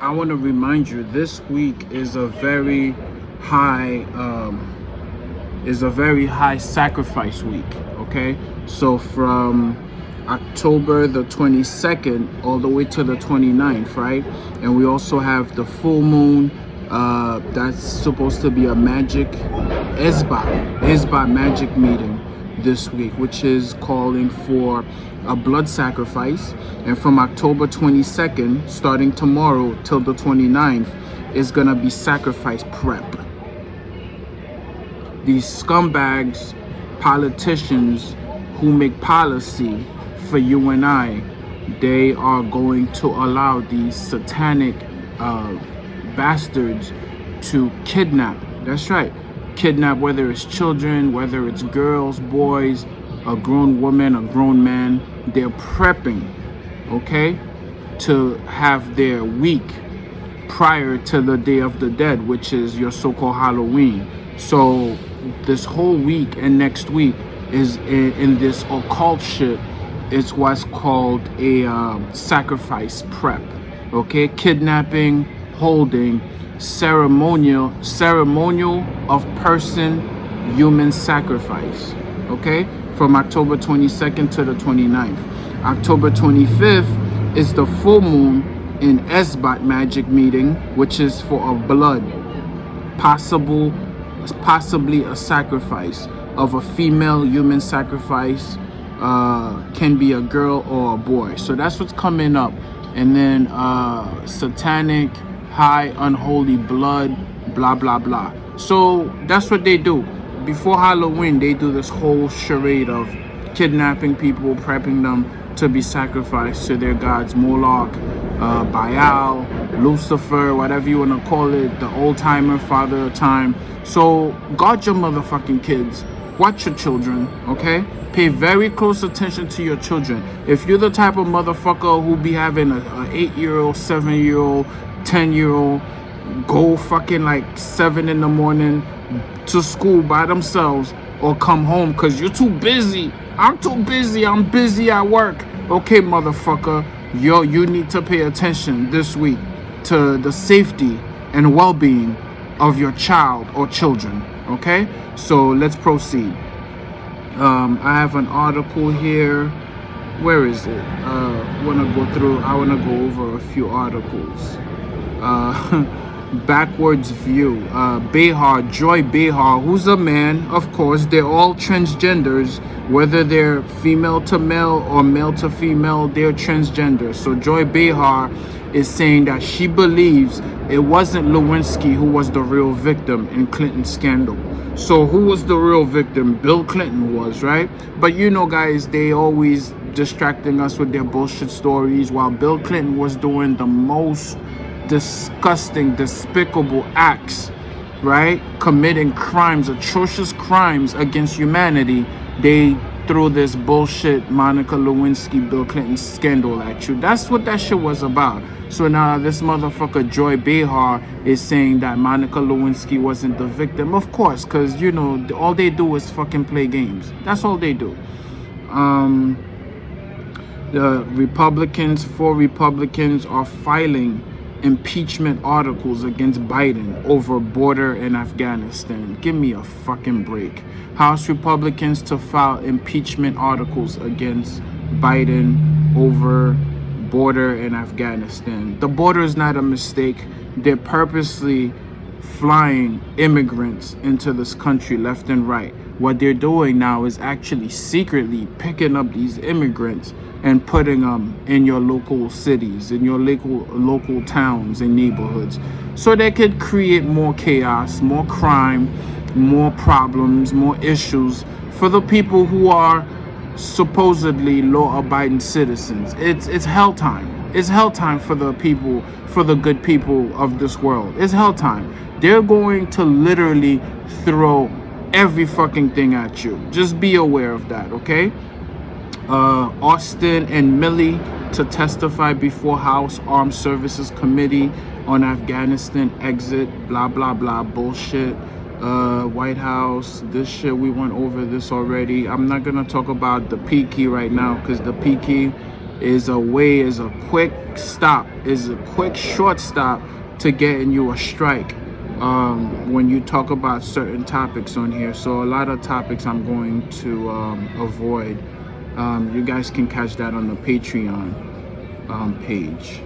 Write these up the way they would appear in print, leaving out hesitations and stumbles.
I want to remind you, this week is a very high sacrifice week. Okay, so from October the 22nd all the way to the 29th, right? And we also have the full moon. That's supposed to be a magic Esbat magic meeting this week, which is calling for a blood sacrifice. And from October 22nd, starting tomorrow till the 29th, is gonna be sacrifice prep. These scumbags, politicians who make policy for you and I, they are going to allow these satanic bastards to kidnap. That's right, kidnap, whether it's children, whether it's girls, boys, a grown woman, a grown man. They're prepping, okay, to have their week prior to the Day of the Dead, which is your so-called Halloween. So this whole week and next week is in this occult shit. It's what's called a sacrifice prep, okay? Kidnapping, holding, ceremonial of person, human sacrifice, okay? From October 22nd to the 29th. October 25th is the full moon in Esbat magic meeting, which is for a blood, possibly a sacrifice of a female human sacrifice. Can be a girl or a boy. So that's what's coming up. And then satanic, high, unholy blood, blah, blah, blah. So that's what they do. Before Halloween, they do this whole charade of kidnapping people, prepping them to be sacrificed to their gods, Moloch, Baal, Lucifer, whatever you want to call it, the old-timer, father of time. So guard your motherfucking kids. Watch your children, okay? Pay very close attention to your children. If you're the type of motherfucker who be having a 8-year-old, 7-year-old, 10-year-old go fucking like 7 in the morning to school by themselves, or come home because you're too busy. I'm too busy. I'm busy at work. Okay, motherfucker, you need to pay attention this week to the safety and well-being of your child or children. Okay, so let's proceed. I have an article here. Where is it? I want to go over a few articles. Backwards view. Joy Behar, who's a man, of course. They're all transgenders, whether they're female to male or male to female, they're transgender. So Joy Behar is saying that she believes it wasn't Lewinsky who was the real victim in Clinton's scandal. So who was the real victim? Bill Clinton was, right? But you know, guys, they always distracting us with their bullshit stories, while Bill Clinton was doing the most disgusting, despicable acts, right? Committing crimes, atrocious crimes against humanity. They threw this bullshit Monica Lewinsky, Bill Clinton scandal at you. That's what that shit was about. So now this motherfucker Joy Behar is saying that Monica Lewinsky wasn't the victim. Of course, because, you know, all they do is fucking play games. That's all they do. The four Republicans are filing impeachment articles against Biden over border in Afghanistan. Give me a fucking break. House Republicans to file impeachment articles against Biden over border in Afghanistan. The border is not a mistake. They're purposely flying immigrants into this country left and right. What they're doing now is actually secretly picking up these immigrants and putting them in your local cities, in your local towns and neighborhoods, so they could create more chaos, more crime, more problems, more issues for the people who are supposedly law-abiding citizens. It's hell time. It's hell time for the people, for the good people of this world. It's hell time. They're going to literally throw every fucking thing at you. Just be aware of that, okay? Austin and Milley to testify before House Armed Services Committee on Afghanistan exit, blah, blah, blah, bullshit. White House, this shit, we went over this already. I'm not gonna talk about the Peaky right now, because the Peaky is a quick stop, is a quick short stop to getting you a strike when you talk about certain topics on here. So a lot of topics I'm going to avoid. You guys can catch that on the Patreon page.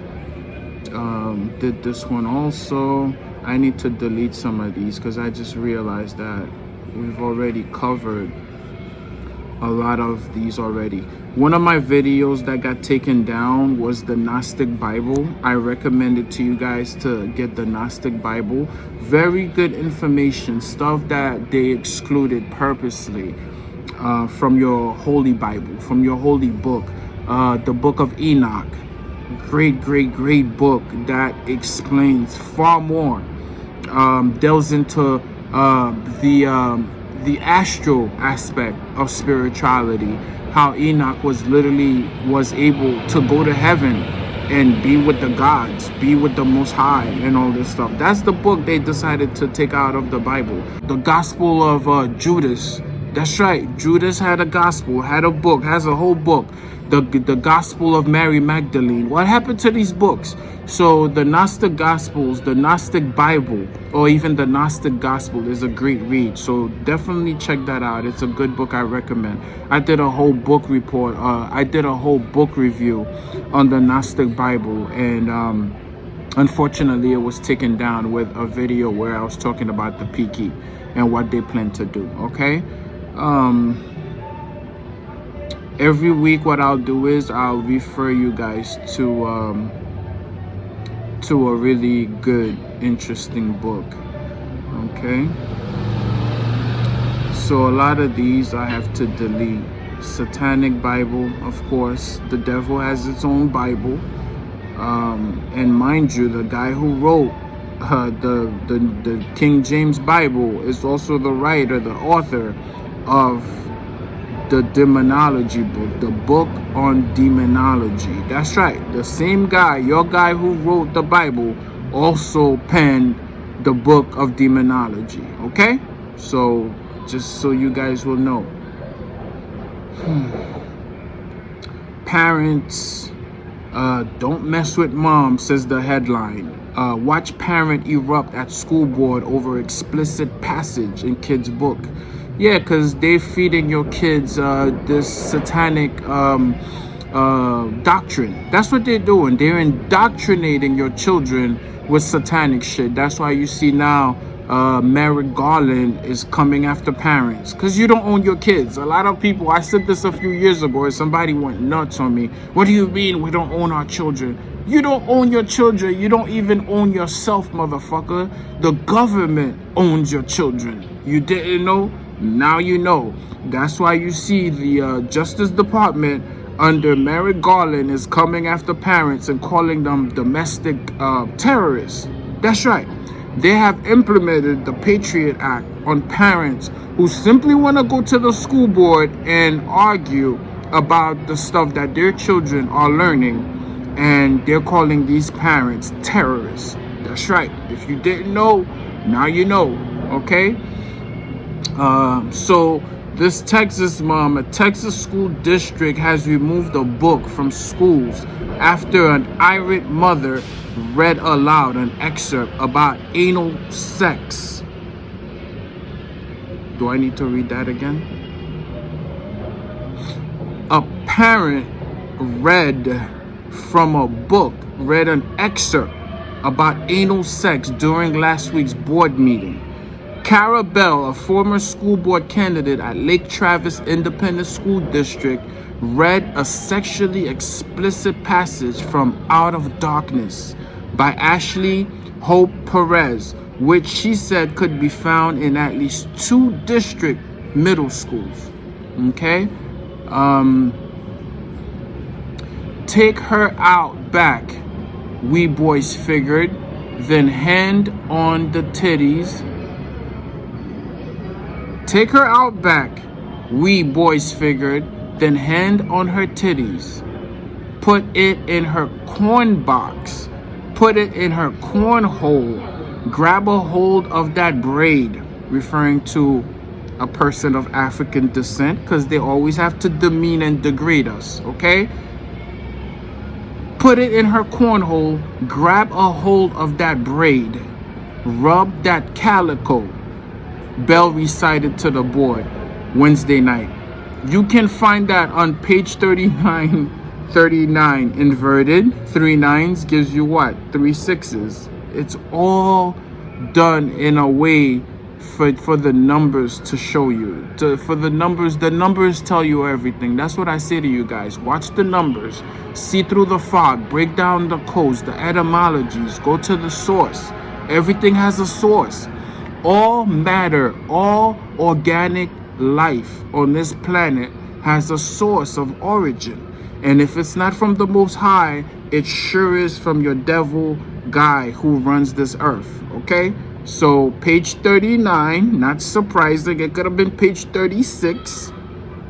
Did this one also. I need to delete some of these because I just realized that we've already covered a lot of these already. One of my videos that got taken down was the Gnostic Bible. I recommend it to you guys to get the Gnostic Bible. Very good information, stuff that they excluded purposely from your holy Bible, from your holy book. The book of Enoch. Great book that explains far more, delves into the astral aspect of spirituality, how Enoch was able to go to heaven and be with the gods, be with the Most High and all this stuff. That's the book they decided to take out of the Bible. The Gospel of Judas. That's right, Judas had a gospel, had a book, has a whole book. The Gospel of Mary Magdalene. What happened to these books? So the Gnostic Gospels, the Gnostic Bible, or even the Gnostic Gospel is a great read. So definitely check that out. It's a good book. I recommend. I did a whole book report. I did a whole book review on the Gnostic Bible, and unfortunately it was taken down with a video where I was talking about the Piki and what they plan to do. Okay. Every week what I'll do is I'll refer you guys to a really good, interesting book. Okay, so a lot of these I have to delete. Satanic Bible, of course. The devil has its own Bible, and mind you, the guy who wrote the King James Bible is also the writer, the author of the demonology book, the book on demonology. That's right, the same guy, your guy who wrote the Bible, also penned the book of demonology. Okay, so just so you guys will know. Parents, don't mess with mom, says the headline. Watch parent erupt at school board over explicit passage in kid's book. Yeah, because they're feeding your kids this satanic doctrine. That's what they're doing. They're indoctrinating your children with satanic shit. That's why you see now Merrick Garland is coming after parents, because you don't own your kids. A lot of people, I said this a few years ago and somebody went nuts on me. What do you mean we don't own our children? You don't own your children. You don't even own yourself, motherfucker. The government owns your children. You didn't know? Now you know. That's why you see the Justice Department under Merrick Garland is coming after parents and calling them domestic terrorists. That's right. They have implemented the Patriot Act on parents who simply want to go to the school board and argue about the stuff that their children are learning, and they're calling these parents terrorists. That's right. If you didn't know, now you know. Okay? So this Texas mom, a Texas school district has removed a book from schools after an irate mother read aloud an excerpt about anal sex. Do I need to read that again? A parent read an excerpt about anal sex during last week's board meeting. Cara Bell, a former school board candidate at Lake Travis Independent School District, read a sexually explicit passage from Out of Darkness by Ashley Hope Perez, which she said could be found in at least 2 district middle schools. Okay? Take her out back, we boys figured, then hand on the titties. Take her out back, we boys figured, then hand on her titties. Put it in her corn box. Put it in her corn hole. Grab a hold of that braid, referring to a person of African descent, because they always have to demean and degrade us, okay? Put it in her cornhole, grab a hold of that braid, rub that calico, Bell recited to the boy Wednesday night. You can find that on page 39, inverted. 3 nines gives you what? 3 sixes. It's all done in a way for the numbers to show you. The numbers tell you everything. That's what I say to you guys. Watch the numbers. See through the fog. Break down the codes, the etymologies. Go to the source. Everything has a source. All matter, all organic life on this planet has a source of origin. And if it's not from the Most High, it sure is from your devil guy who runs this earth. Okay? So page 39, not surprising. It could have been page 36.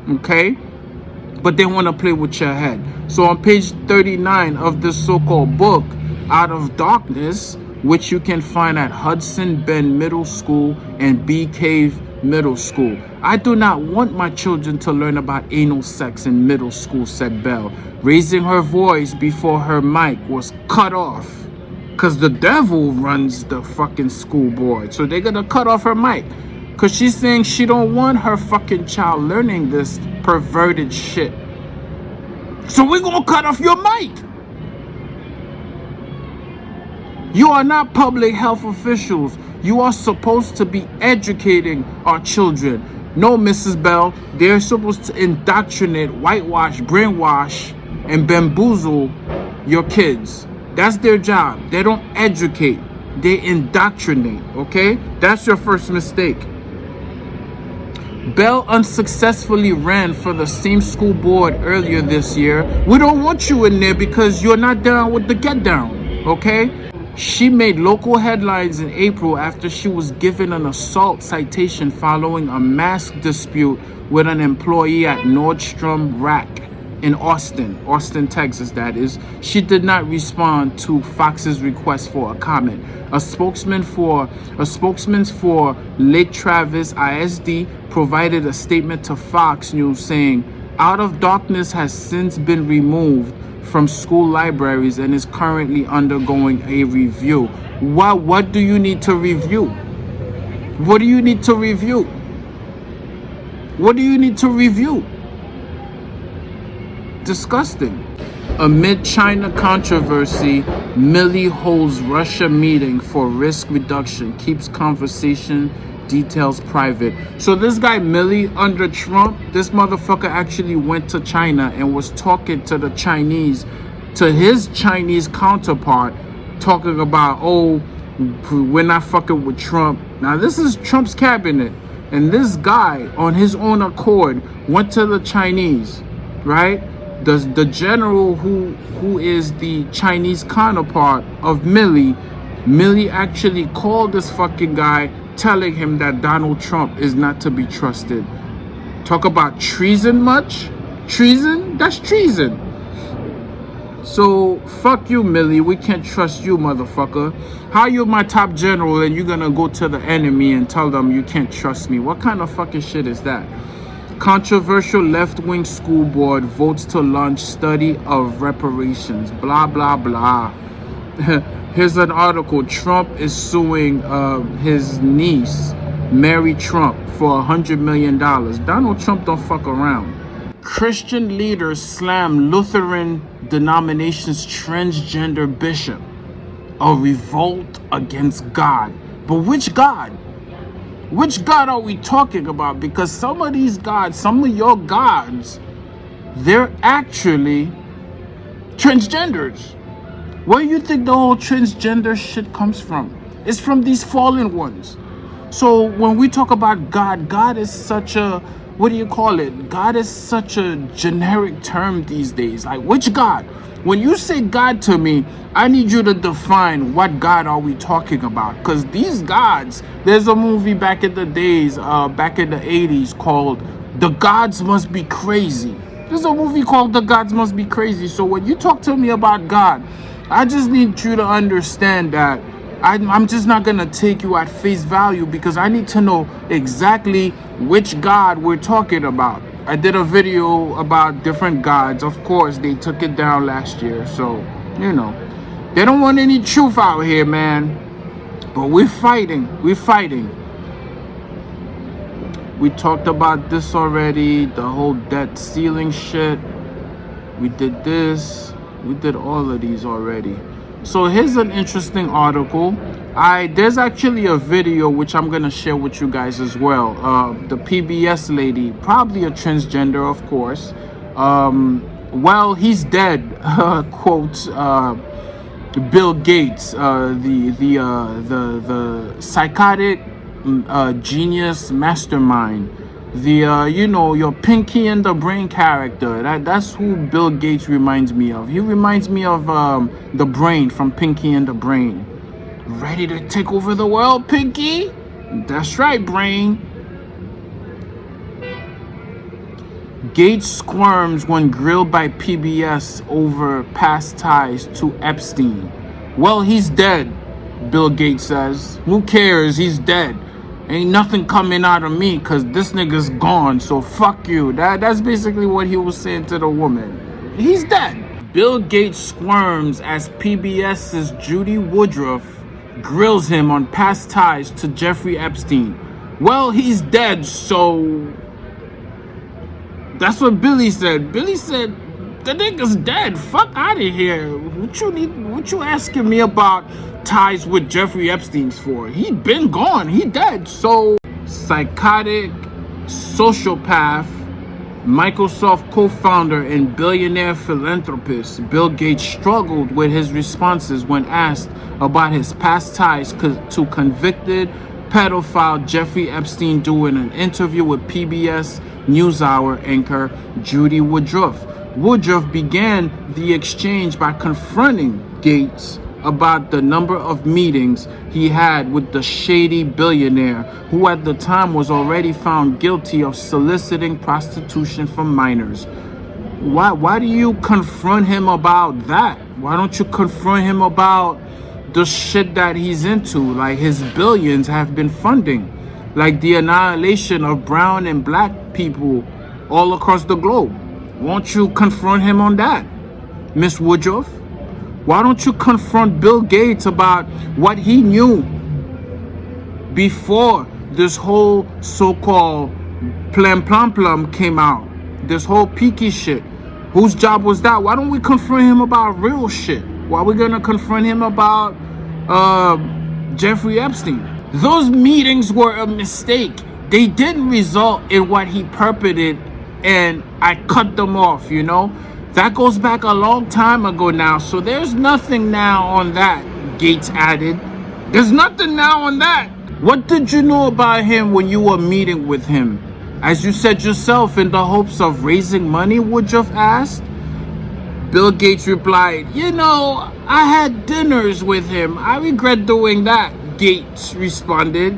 Okay? But they want to play with your head. So on page 39 of this so-called book, Out of Darkness, which you can find at Hudson Bend Middle School and Bee Cave Middle School. I do not want my children to learn about anal sex in middle school, said Bell, raising her voice before her mic was cut off. Because the devil runs the fucking school board. So they're going to cut off her mic. Because she's saying she don't want her fucking child learning this perverted shit. So we're going to cut off your mic. You are not public health officials. You are supposed to be educating our children. No, Mrs. Bell, they're supposed to indoctrinate, whitewash, brainwash, and bamboozle your kids. That's their job. They don't educate. They indoctrinate, okay? That's your first mistake. Bell unsuccessfully ran for the same school board earlier this year. We don't want you in there because you're not down with the get down, okay? She made local headlines in April after she was given an assault citation following a mask dispute with an employee at Nordstrom Rack in Austin, Texas, that is. She did not respond to Fox's request for a comment. A spokesman for Lake Travis ISD provided a statement to Fox News saying, Out of Darkness has since been removed from school libraries and is currently undergoing a review. What do you need to review? What do you need to review? What do you need to review? Disgusting. Amid China controversy, Milley holds Russia meeting for risk reduction, keeps conversation details private. So this guy Milley under Trump, this motherfucker actually went to China and was talking to the Chinese, to his Chinese counterpart, talking about, oh, we're not fucking with Trump. Now this is Trump's cabinet, and this guy on his own accord went to the Chinese, right? The general who is the Chinese counterpart of Milley actually called this fucking guy, telling him that Donald Trump is not to be trusted. Talk about treason much? Treason? That's treason. So, fuck you, Milley. We can't trust you, motherfucker. How you my top general and you're gonna go to the enemy and tell them you can't trust me? What kind of fucking shit is that? Controversial left-wing school board votes to launch study of reparations. Blah, blah, blah. Here's an article. Trump is suing his niece, Mary Trump, for $100 million. Donald Trump don't fuck around. Christian leaders slam Lutheran denomination's transgender bishop. A revolt against God. But which God? Which God are we talking about? Because some of these gods, some of your gods, they're actually transgenders. Where do you think the whole transgender shit comes from? It's from these fallen ones. So when we talk about God, God is such a, what do you call it? God is such a generic term these days. Like, which God? When you say God to me, I need you to define what God are we talking about. Because these gods, there's a movie back in the days, back in the 80s called The Gods Must Be Crazy. There's a movie called The Gods Must Be Crazy. So when you talk to me about God, I just need you to understand that I'm just not going to take you at face value, because I need to know exactly which God we're talking about. I did a video about different gods. Of course, they took it down last year. So You know, they don't want any truth out here, man. But we're fighting. We're fighting. We talked about this already. The whole debt ceiling shit. We did this. We did all of these already. So here's an interesting article. There's actually a video which I'm gonna share with you guys as well. The PBS lady, probably a transgender, of course. Well, he's dead. Quote Bill Gates, the psychotic genius mastermind. Your Pinky and the Brain character. That's who Bill Gates reminds me of. He reminds me of the Brain from Pinky and the Brain. Ready to take over the world, Pinky? That's right, Brain. Gates squirms when grilled by PBS over past ties to Epstein. Well, he's dead, Bill Gates says. Who cares? He's dead. Ain't nothing coming out of me because this nigga's gone, so fuck you. That's basically what he was saying to the woman. He's dead. Bill Gates squirms as PBS's Judy Woodruff grills him on past ties to Jeffrey Epstein. Well, he's dead, so... That's what Billy said. Billy said, the nigga's dead. Fuck out of here. What you asking me about ties with Jeffrey Epstein's for? He been gone. He dead. So, psychotic sociopath, Microsoft co-founder and billionaire philanthropist Bill Gates struggled with his responses when asked about his past ties to convicted pedophile Jeffrey Epstein during an interview with PBS NewsHour anchor Judy Woodruff. Woodruff began the exchange by confronting Gates about the number of meetings he had with the shady billionaire, who at the time was already found guilty of soliciting prostitution from minors. Why do you confront him about that? Why don't you confront him about the shit that he's into? Like, his billions have been funding, like, the annihilation of brown and black people all across the globe. Won't you confront him on that, Miss Woodruff? Why don't you confront Bill Gates about what he knew before this whole so-called plum came out? This whole peaky shit. Whose job was that? Why don't we confront him about real shit? Why are we gonna confront him about Jeffrey Epstein? Those meetings were a mistake. They didn't result in what he purported, and I cut them off, you know? That goes back a long time ago now, so there's nothing now on that, Gates added. There's nothing now on that. What did you know about him when you were meeting with him? As you said yourself, in the hopes of raising money, Woodruff asked. Bill Gates replied, I had dinners with him. I regret doing that, Gates responded.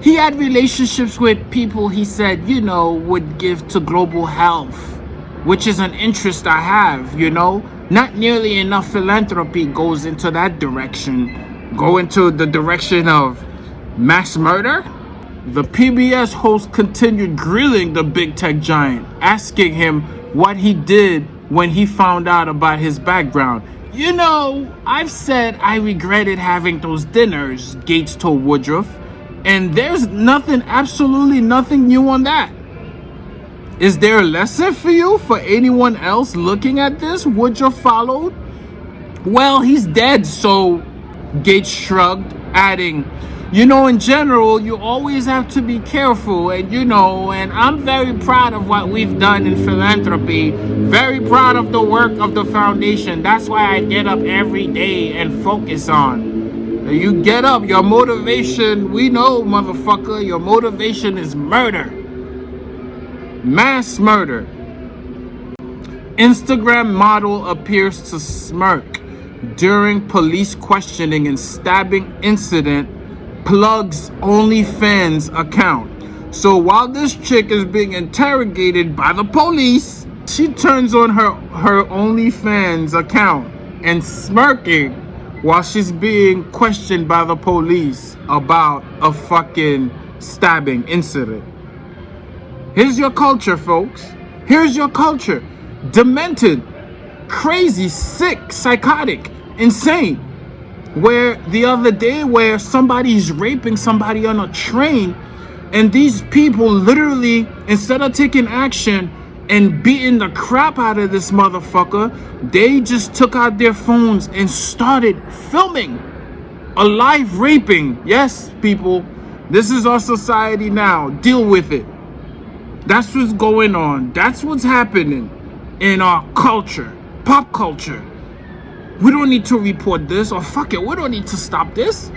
He had relationships with people he said, would give to global health, which is an interest I have, Not nearly enough philanthropy goes into that direction. Go into the direction of mass murder? The PBS host continued grilling the big tech giant, asking him what he did when he found out about his background. I've said I regretted having those dinners, Gates told Woodruff, and there's absolutely nothing new on that. Is there a lesson for you, for anyone else looking at this? Woodruff followed. Well, he's dead, so Gates shrugged, adding, in general, you always have to be careful, and I'm very proud of what we've done in philanthropy, very proud of the work of the foundation. That's why I get up every day and focus on. You get up, your motivation, we know, motherfucker, your motivation is murder. Mass murder. Instagram model appears to smirk during police questioning and stabbing incident plugs OnlyFans account. So while this chick is being interrogated by the police, she turns on her OnlyFans account and smirking while she's being questioned by the police about a fucking stabbing incident. Here's your culture, folks. Here's your culture. Demented. crazy, sick, psychotic, insane. Where the other day, where somebody's raping somebody on a train, and these people literally, instead of taking action and beating the crap out of this motherfucker, they just took out their phones and started filming a live raping. Yes, people, this is our society now. Deal with it. That's what's going on. That's what's happening in our culture, pop culture. We don't need to report this, or fuck it, we don't need to stop this.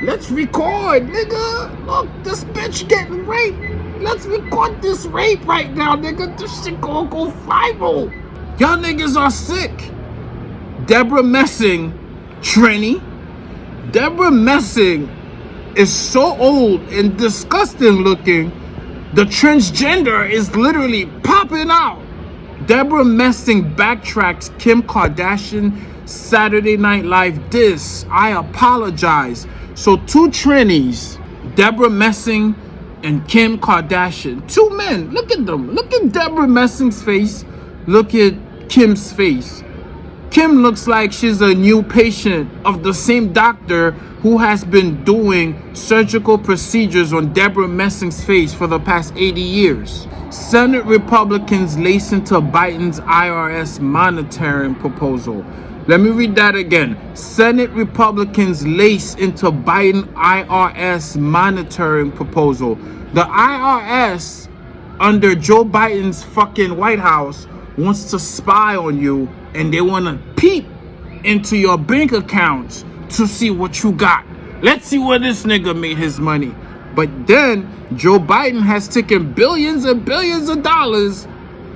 Let's record, nigga. Look, this bitch getting raped. Let's record this rape right now, nigga. This shit gonna go viral. Y'all niggas are sick. Deborah Messing, tranny. Deborah Messing is so old and disgusting looking. The transgender is literally popping out. Deborah Messing backtracks Kim Kardashian Saturday Night Live diss. I apologize. So two trannies, Deborah Messing and Kim Kardashian. Two men. Look at them. Look at Deborah Messing's face. Look at Kim's face. Kim looks like she's a new patient of the same doctor who has been doing surgical procedures on Deborah Messing's face for the past 80 years. Senate Republicans lace into Biden's IRS monitoring proposal. Let me read that again. Senate Republicans lace into Biden IRS monitoring proposal. The IRS under Joe Biden's fucking White House wants to spy on you, and they want to peep into your bank accounts to see what you got. Let's see where this nigga made his money. But then Joe Biden has taken billions and billions of dollars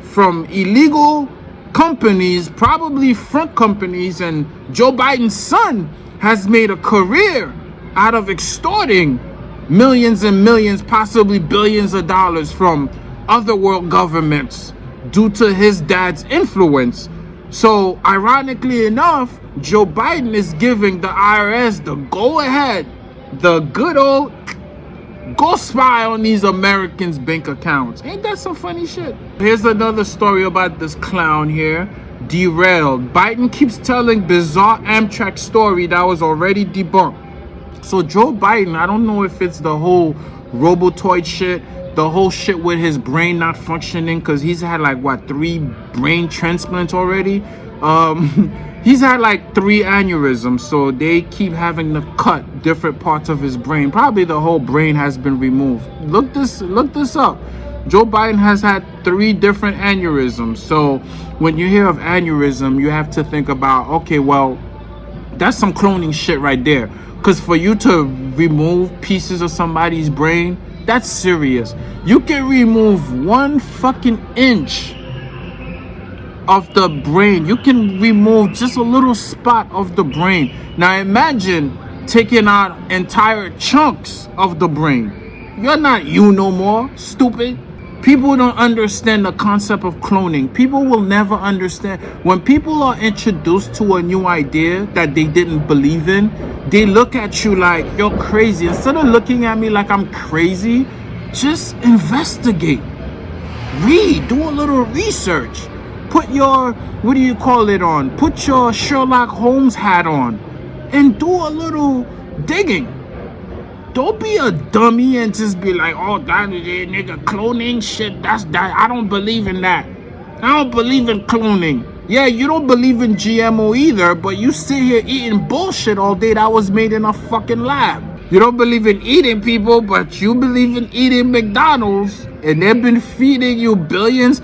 from illegal companies, probably front companies, and Joe Biden's son has made a career out of extorting millions and millions, possibly billions of dollars from other world governments due to his dad's influence. So ironically enough, Joe Biden is giving the IRS the go ahead, the good old go spy on these Americans' bank accounts. Ain't that some funny shit? Here's another story about this clown here. Derailed. Biden keeps telling bizarre Amtrak story that was already debunked. So Joe Biden, I don't know if it's the whole Robotoid shit, the whole shit with his brain not functioning, because he's had like, what, 3 brain transplants already? He's had like 3 aneurysms, so they keep having to cut different parts of his brain. Probably the whole brain has been removed. Look this up. Joe Biden has had 3 different aneurysms. So when you hear of aneurysm, you have to think about, okay, well, that's some cloning shit right there. Because for you to remove pieces of somebody's brain, that's serious. You can remove 1 fucking inch of the brain. You can remove just a little spot of the brain. Now imagine taking out entire chunks of the brain. You're not you no more, stupid. People don't understand the concept of cloning. People will never understand. When people are introduced to a new idea that they didn't believe in, they look at you like you're crazy. Instead of looking at me like I'm crazy, just investigate. Read, do a little research. Put your, what do you call it on? Put your Sherlock Holmes hat on and do a little digging. Don't be a dummy and just be like, oh, that nigga cloning shit, that's that. I don't believe in that. I don't believe in cloning. Yeah, you don't believe in GMO either, but you sit here eating bullshit all day that was made in a fucking lab. You don't believe in eating people, but you believe in eating McDonald's, and they've been feeding you billions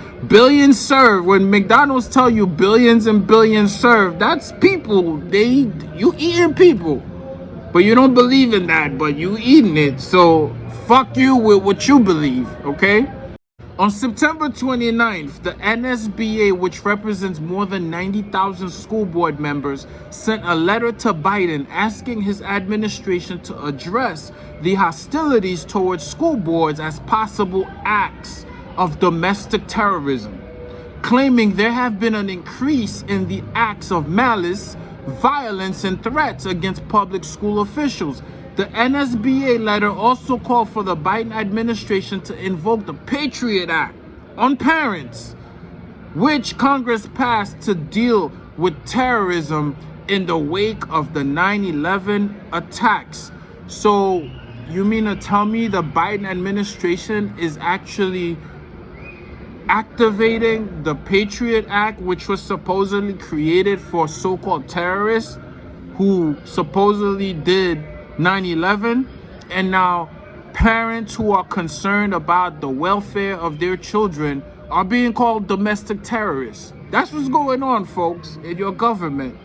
served. When McDonald's tell you billions and billions served, that's people. You eating people. But you don't believe in that, but you eating it. So fuck you with what you believe, okay? On September 29th, the NSBA, which represents more than 90,000 school board members, sent a letter to Biden asking his administration to address the hostilities towards school boards as possible acts of domestic terrorism, claiming there have been an increase in the acts of malice, violence, and threats against public school officials. The NSBA letter also called for the Biden administration to invoke the Patriot Act on parents which Congress passed to deal with terrorism in the wake of the 9/11 attacks. So you mean to tell me the Biden administration is actually activating the Patriot Act, which was supposedly created for so-called terrorists who supposedly did 9/11, and now parents who are concerned about the welfare of their children are being called domestic terrorists? That's what's going on, folks, in your government.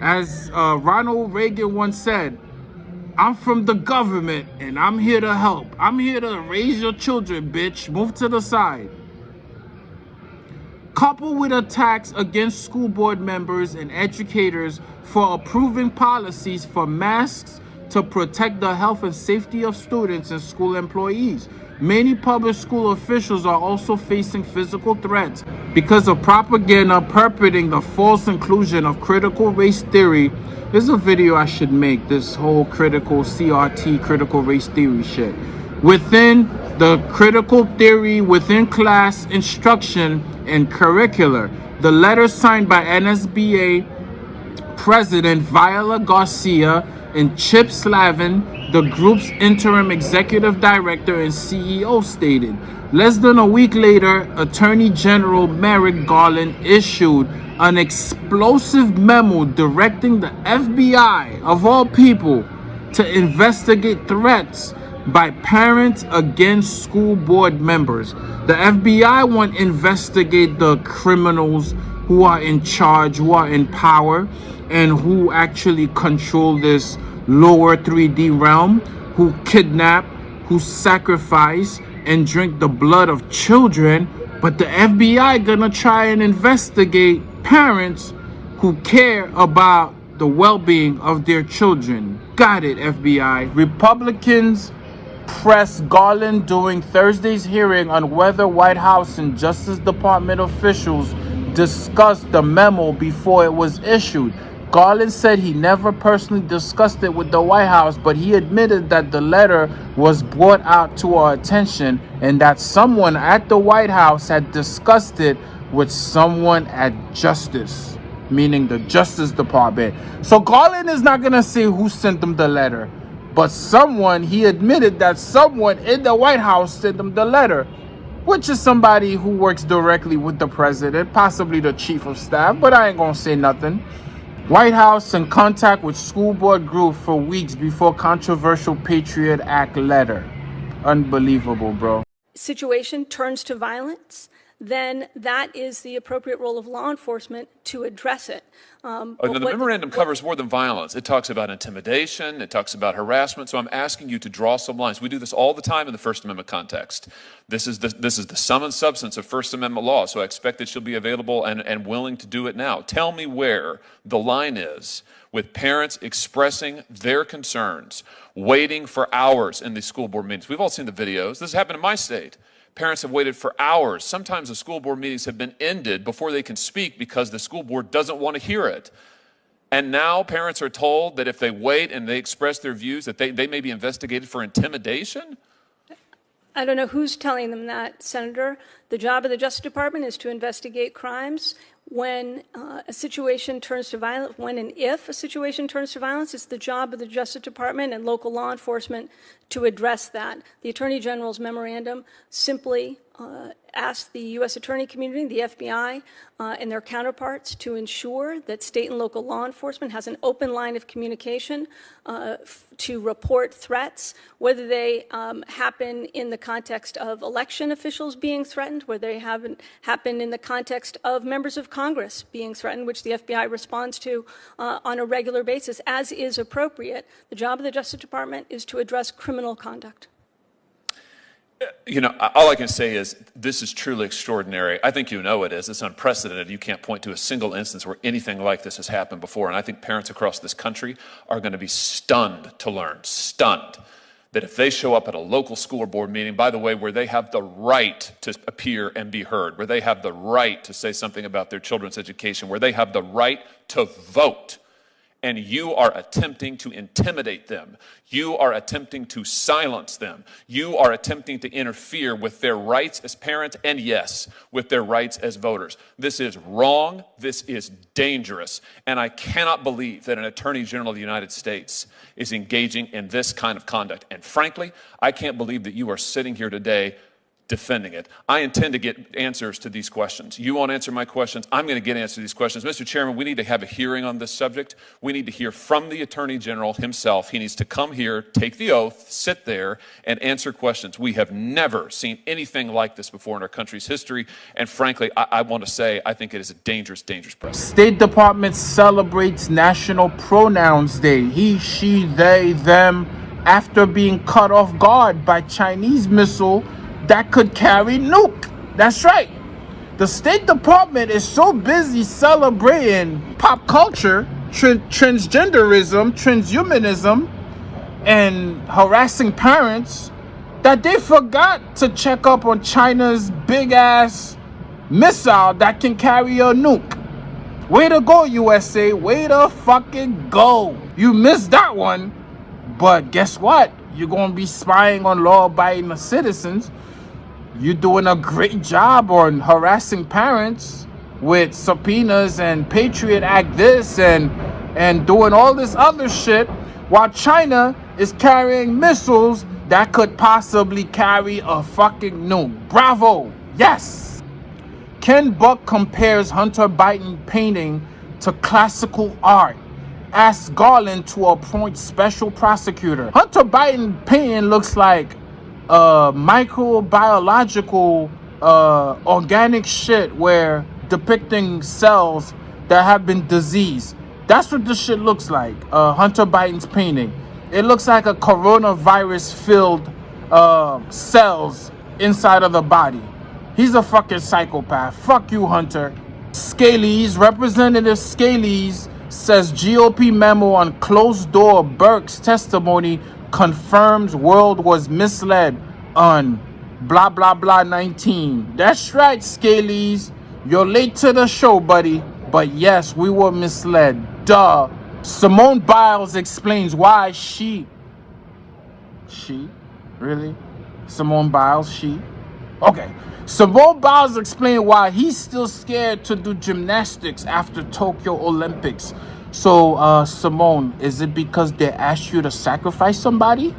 As Ronald Reagan once said, I'm from the government and I'm here to help. I'm here to raise your children, bitch. Move to the side. Coupled with attacks against school board members and educators for approving policies for masks to protect the health and safety of students and school employees. Many public school officials are also facing physical threats because of propaganda perpetrating the false inclusion of critical race theory. There's a video I should make, this whole critical CRT, critical race theory shit. Within the critical theory within class instruction and curricular. The letter signed by NSBA President Viola Garcia and Chip Slavin, the group's interim executive director and CEO, stated. Less than a week later, Attorney General Merrick Garland issued an explosive memo directing the FBI, of all people, to investigate threats by parents against school board members. The FBI won't investigate the criminals who are in charge, who are in power, and who actually control this lower 3D realm, who kidnap, who sacrifice, and drink the blood of children. But the FBI gonna try and investigate parents who care about the well-being of their children. Got it, FBI. Republicans pressed Garland during Thursday's hearing on whether White House and Justice Department officials discussed the memo before it was issued. Garland said he never personally discussed it with the White House, but he admitted that the letter was brought out to our attention and that someone at the White House had discussed it with someone at Justice, meaning the Justice Department. So Garland is not going to say who sent him the letter, but someone, he admitted that someone in the White House sent him the letter, which is somebody who works directly with the president, possibly the chief of staff, but I ain't going to say nothing. White House in contact with school board group for weeks before controversial Patriot Act letter. Unbelievable, bro. Situation turns to violence, then that is the appropriate role of law enforcement to address it. The memorandum covers more than violence. It talks about intimidation. It talks about harassment. So I'm asking you to draw some lines. We do this all the time in the First Amendment context. This is the sum and substance of First Amendment law. So I expect that she'll be available and willing to do it now. Tell me where the line is with parents expressing their concerns, waiting for hours in these school board meetings. We've all seen the videos. This happened in my state. Parents have waited for hours. Sometimes the school board meetings have been ended before they can speak because the school board doesn't want to hear it. And now parents are told that if they wait and they express their views, that they may be investigated for intimidation? I don't know who's telling them that, Senator. The job of the Justice Department is to investigate crimes. When a situation turns to violence, when and if a situation turns to violence, it's the job of the Justice Department and local law enforcement to address that. The Attorney General's memorandum simply asked the U.S. Attorney community, the FBI, and their counterparts to ensure that state and local law enforcement has an open line of communication to report threats, whether they happen in the context of election officials being threatened, whether they happen in the context of members of Congress being threatened, which the FBI responds to on a regular basis, as is appropriate. The job of the Justice Department is to address criminal conduct. You know, all I can say is this is truly extraordinary. I think you know it is. It's unprecedented. You can't point to a single instance where anything like this has happened before. And I think parents across this country are going to be stunned to learn, stunned, that if they show up at a local school board meeting, by the way, where they have the right to appear and be heard, where they have the right to say something about their children's education, where they have the right to vote, and you are attempting to intimidate them. You are attempting to silence them. You are attempting to interfere with their rights as parents and, yes, with their rights as voters. This is wrong. This is dangerous. And I cannot believe that an Attorney General of the United States is engaging in this kind of conduct. And frankly, I can't believe that you are sitting here today defending it. I intend to get answers to these questions. You won't answer my questions. I'm going to get answers to these questions. Mr. Chairman, we need to have a hearing on this subject. We need to hear from the Attorney General himself. He needs to come here, take the oath, sit there, and answer questions. We have never seen anything like this before in our country's history. And frankly, I want to say, I think it is a dangerous, dangerous precedent. State Department celebrates National Pronouns Day. He, she, they, them, after being caught off guard by Chinese missile that could carry nuke. That's right. The State Department is so busy celebrating pop culture, transgenderism, transhumanism, and harassing parents that they forgot to check up on China's big-ass missile that can carry a nuke. Way to go, USA. Way to fucking go. You missed that one. But guess what? You're going to be spying on law-abiding citizens. You're doing a great job on harassing parents with subpoenas and Patriot Act this and doing all this other shit while China is carrying missiles that could possibly carry a fucking nuke. Bravo. Yes. Ken Buck compares Hunter Biden painting to classical art. Asks Garland to appoint special prosecutor. Hunter Biden painting looks like microbiological organic shit where depicting cells that have been diseased. That's what this shit looks like. Hunter Biden's painting. It looks like a coronavirus filled cells inside of the body. He's a fucking psychopath. Fuck you, Hunter. Scalise, Representative Scalise says GOP memo on closed door Burke's testimony confirms world was misled on blah blah blah 19. That's right, Scalise. You're late to the show, buddy. But yes, we were misled. Duh. Simone Biles explains why she? Really? Simone Biles, she? Okay. Simone Biles explained why he's still scared to do gymnastics after Tokyo Olympics. So, Simone, is it because they asked you to sacrifice somebody?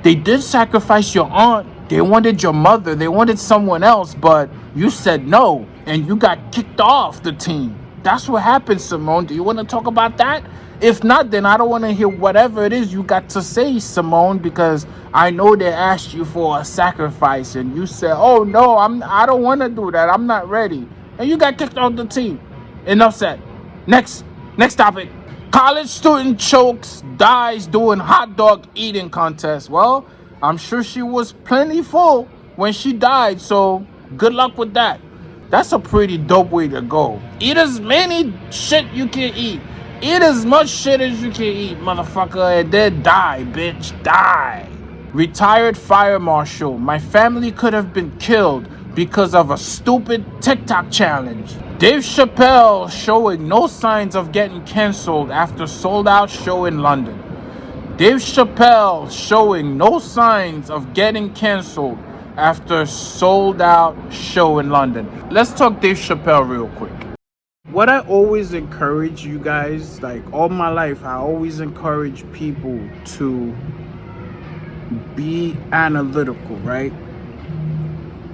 They did sacrifice your aunt. They wanted your mother. They wanted someone else, but you said no, and you got kicked off the team. That's what happened, Simone. Do you want to talk about that? If not, then I don't want to hear whatever it is you got to say, Simone, because I know they asked you for a sacrifice, and you said, oh, no, I don't want to do that. I'm not ready. And you got kicked off the team. Enough said. Next topic. College student chokes, dies doing hot dog eating contest. Well, I'm sure she was plenty full when she died, so good luck with that. That's a pretty dope way to go. Eat as many shit you can eat. Eat as much shit as you can eat, motherfucker, and then die, bitch. Die. Retired fire marshal. My family could have been killed because of a stupid TikTok challenge. Dave Chappelle showing no signs of getting canceled after sold-out show in London. Dave Chappelle showing no signs of getting canceled after sold-out show in London. Let's talk Dave Chappelle real quick. What I always encourage you guys, like all my life, I always encourage people to be analytical, right?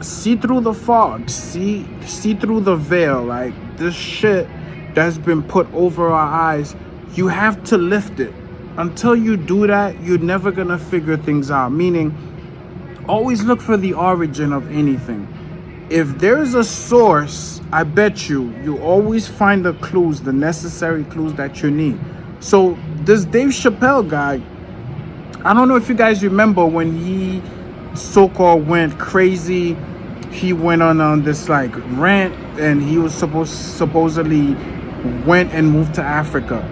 See through the fog, see through the veil. Like this shit that's been put over our eyes, you have to lift it. Until you do that, you're never gonna figure things out. Meaning, always look for the origin of anything. If there's a source, I bet you always find the clues, the necessary clues that you need. So this Dave Chappelle guy, I don't know if you guys remember when he so-called went crazy. He went on this like rant, and he was supposedly went and moved to Africa.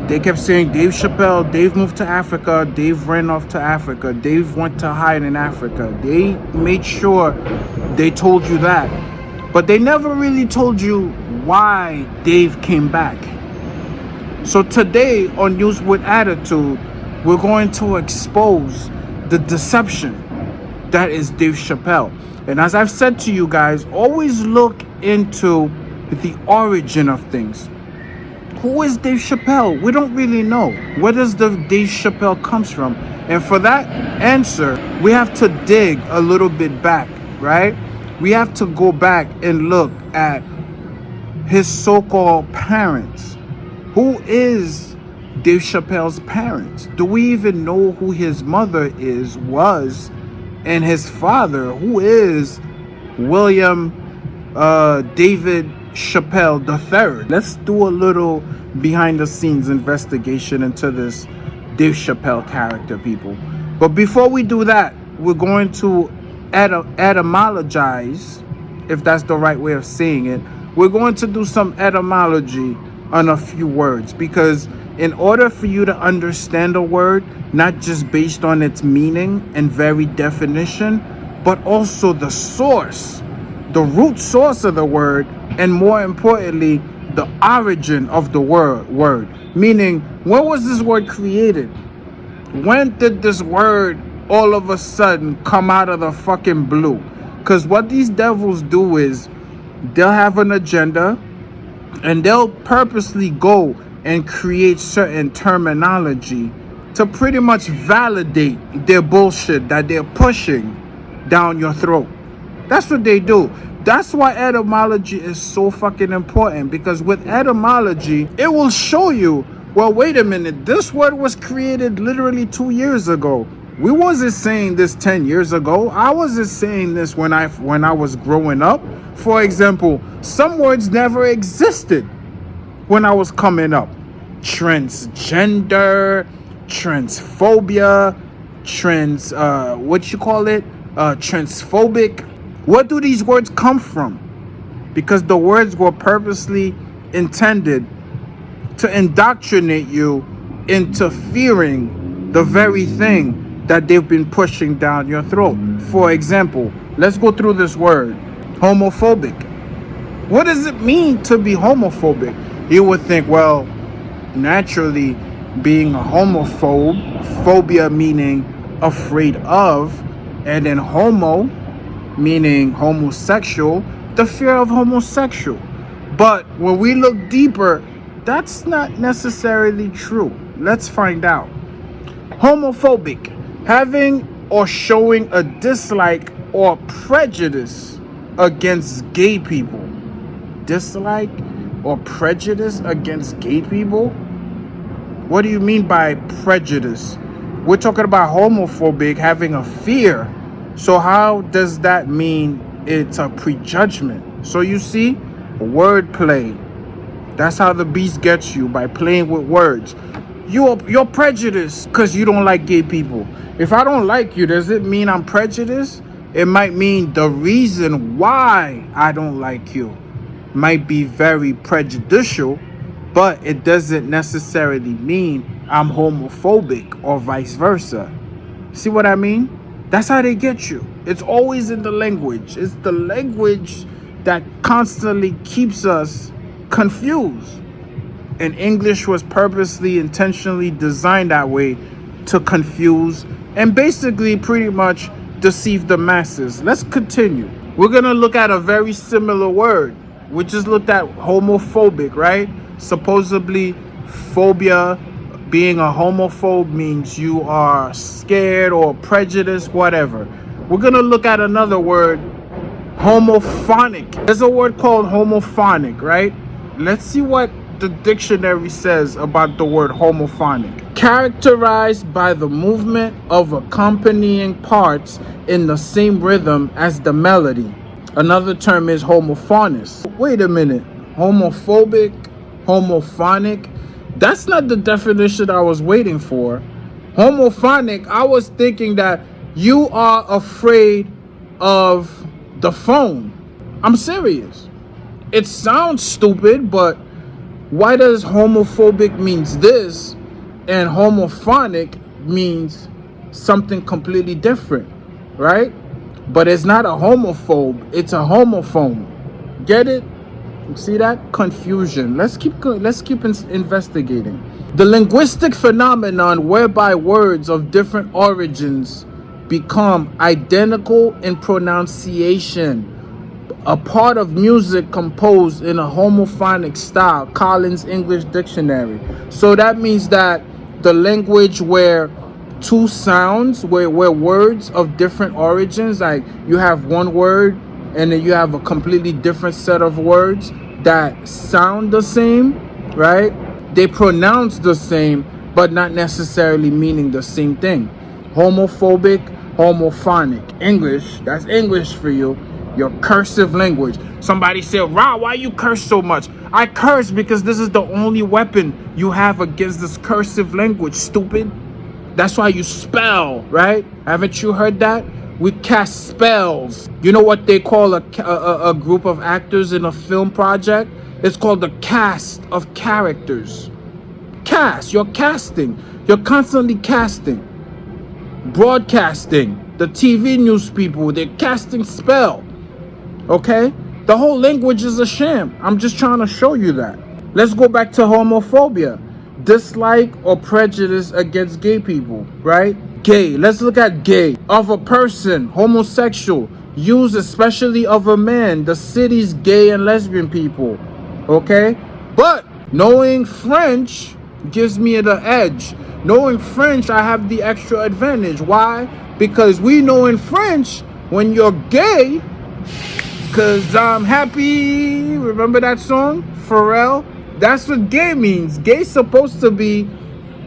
They kept saying Dave Chappelle, Dave moved to Africa, Dave ran off to Africa, Dave went to hide in Africa. They made sure they told you that, but they never really told you why Dave came back. So today on News with Attitude, we're going to expose the deception that is Dave Chappelle. And as I've said to you guys, always look into the origin of things. Who is Dave Chappelle? We don't really know. Where does the Dave Chappelle comes from? And for that answer, we have to dig a little bit back, right? We have to go back and look at his so-called parents. Who is Dave Chappelle's parents? Do we even know who his mother was, and his father, who is William David Chappelle III? Let's do a little behind the scenes investigation into this Dave Chappelle character, people. But before we do that, we're going to etymologize, if that's the right way of saying it. We're going to do some etymology on a few words, because in order for you to understand a word, not just based on its meaning and very definition, but also the source, the root source of the word, and more importantly, the origin of the word. Meaning, when was this word created? When did this word all of a sudden come out of the fucking blue? Because what these devils do is they'll have an agenda and they'll purposely go and create certain terminology to pretty much validate their bullshit that they're pushing down your throat. That's what they do. That's why etymology is so fucking important, because with etymology, it will show you, well, wait a minute, this word was created literally 2 years ago. We wasn't saying this 10 years ago. I wasn't saying this when I was growing up. For example, some words never existed when I was coming up. Transgender, transphobia, transphobic. Where do these words come from? Because the words were purposely intended to indoctrinate you into fearing the very thing that they've been pushing down your throat. For example, let's go through this word, homophobic. What does it mean to be homophobic? You would think, well, naturally, being a homophobe, phobia meaning afraid of, and then homo meaning homosexual, the fear of homosexual. But when we look deeper, that's not necessarily true. Let's find out. Homophobic, having or showing a dislike or prejudice against gay people. Dislike or prejudice against gay people? What do you mean by prejudice? We're talking about homophobic, having a fear. So how does that mean it's a prejudgment? So you see, wordplay. That's how the beast gets you, by playing with words. You're prejudiced because you don't like gay people. If I don't like you, does it mean I'm prejudiced? It might mean the reason why I don't like you might be very prejudicial, but it doesn't necessarily mean I'm homophobic or vice versa. See what I mean? That's how they get you. It's always in the language. It's the language that constantly keeps us confused. And English was purposely, intentionally designed that way to confuse and basically pretty much deceive the masses. Let's continue. We're going to look at a very similar word. We just looked at homophobic, right? Supposedly, phobia, being a homophobe means you are scared or prejudiced, whatever. We're going to look at another word, homophonic. There's a word called homophonic, right? Let's see what the dictionary says about the word homophonic. Characterized by the movement of accompanying parts in the same rhythm as the melody. Another term is homophonous. Wait a minute. Homophobic, homophonic. That's not the definition I was waiting for. Homophonic, I was thinking that you are afraid of the phone. I'm serious. It sounds stupid, but why does homophobic means this and homophonic means something completely different, right? But it's not a homophobe, it's a homophone. Get it? See that? Confusion. Let's keep investigating. The linguistic phenomenon whereby words of different origins become identical in pronunciation, a part of music composed in a homophonic style, Collins English Dictionary. So that means that the language where two sounds, where words of different origins, like you have one word and then you have a completely different set of words that sound the same, right? They pronounce the same, but not necessarily meaning the same thing. Homophobic, homophonic. English, that's English for you. Your cursive language. Somebody said, "Ra, why you curse so much?" I curse because this is the only weapon you have against this cursive language, stupid. That's why you spell, right? Haven't you heard that? We cast spells. You know what they call a group of actors in a film project? It's called the cast of characters. Cast, you're casting. You're constantly casting. Broadcasting. The TV news people, they're casting spell. Okay? The whole language is a sham. I'm just trying to show you that. Let's go back to homophobia. Dislike or prejudice against gay people, right? Gay. Let's look at gay. Of a person, homosexual, used especially of a man, the city's gay and lesbian people. Okay? But knowing French gives me the edge. Knowing French, I have the extra advantage. Why? Because we know in French, when you're gay, because I'm happy. Remember that song? Pharrell? That's what gay means. Gay's supposed to be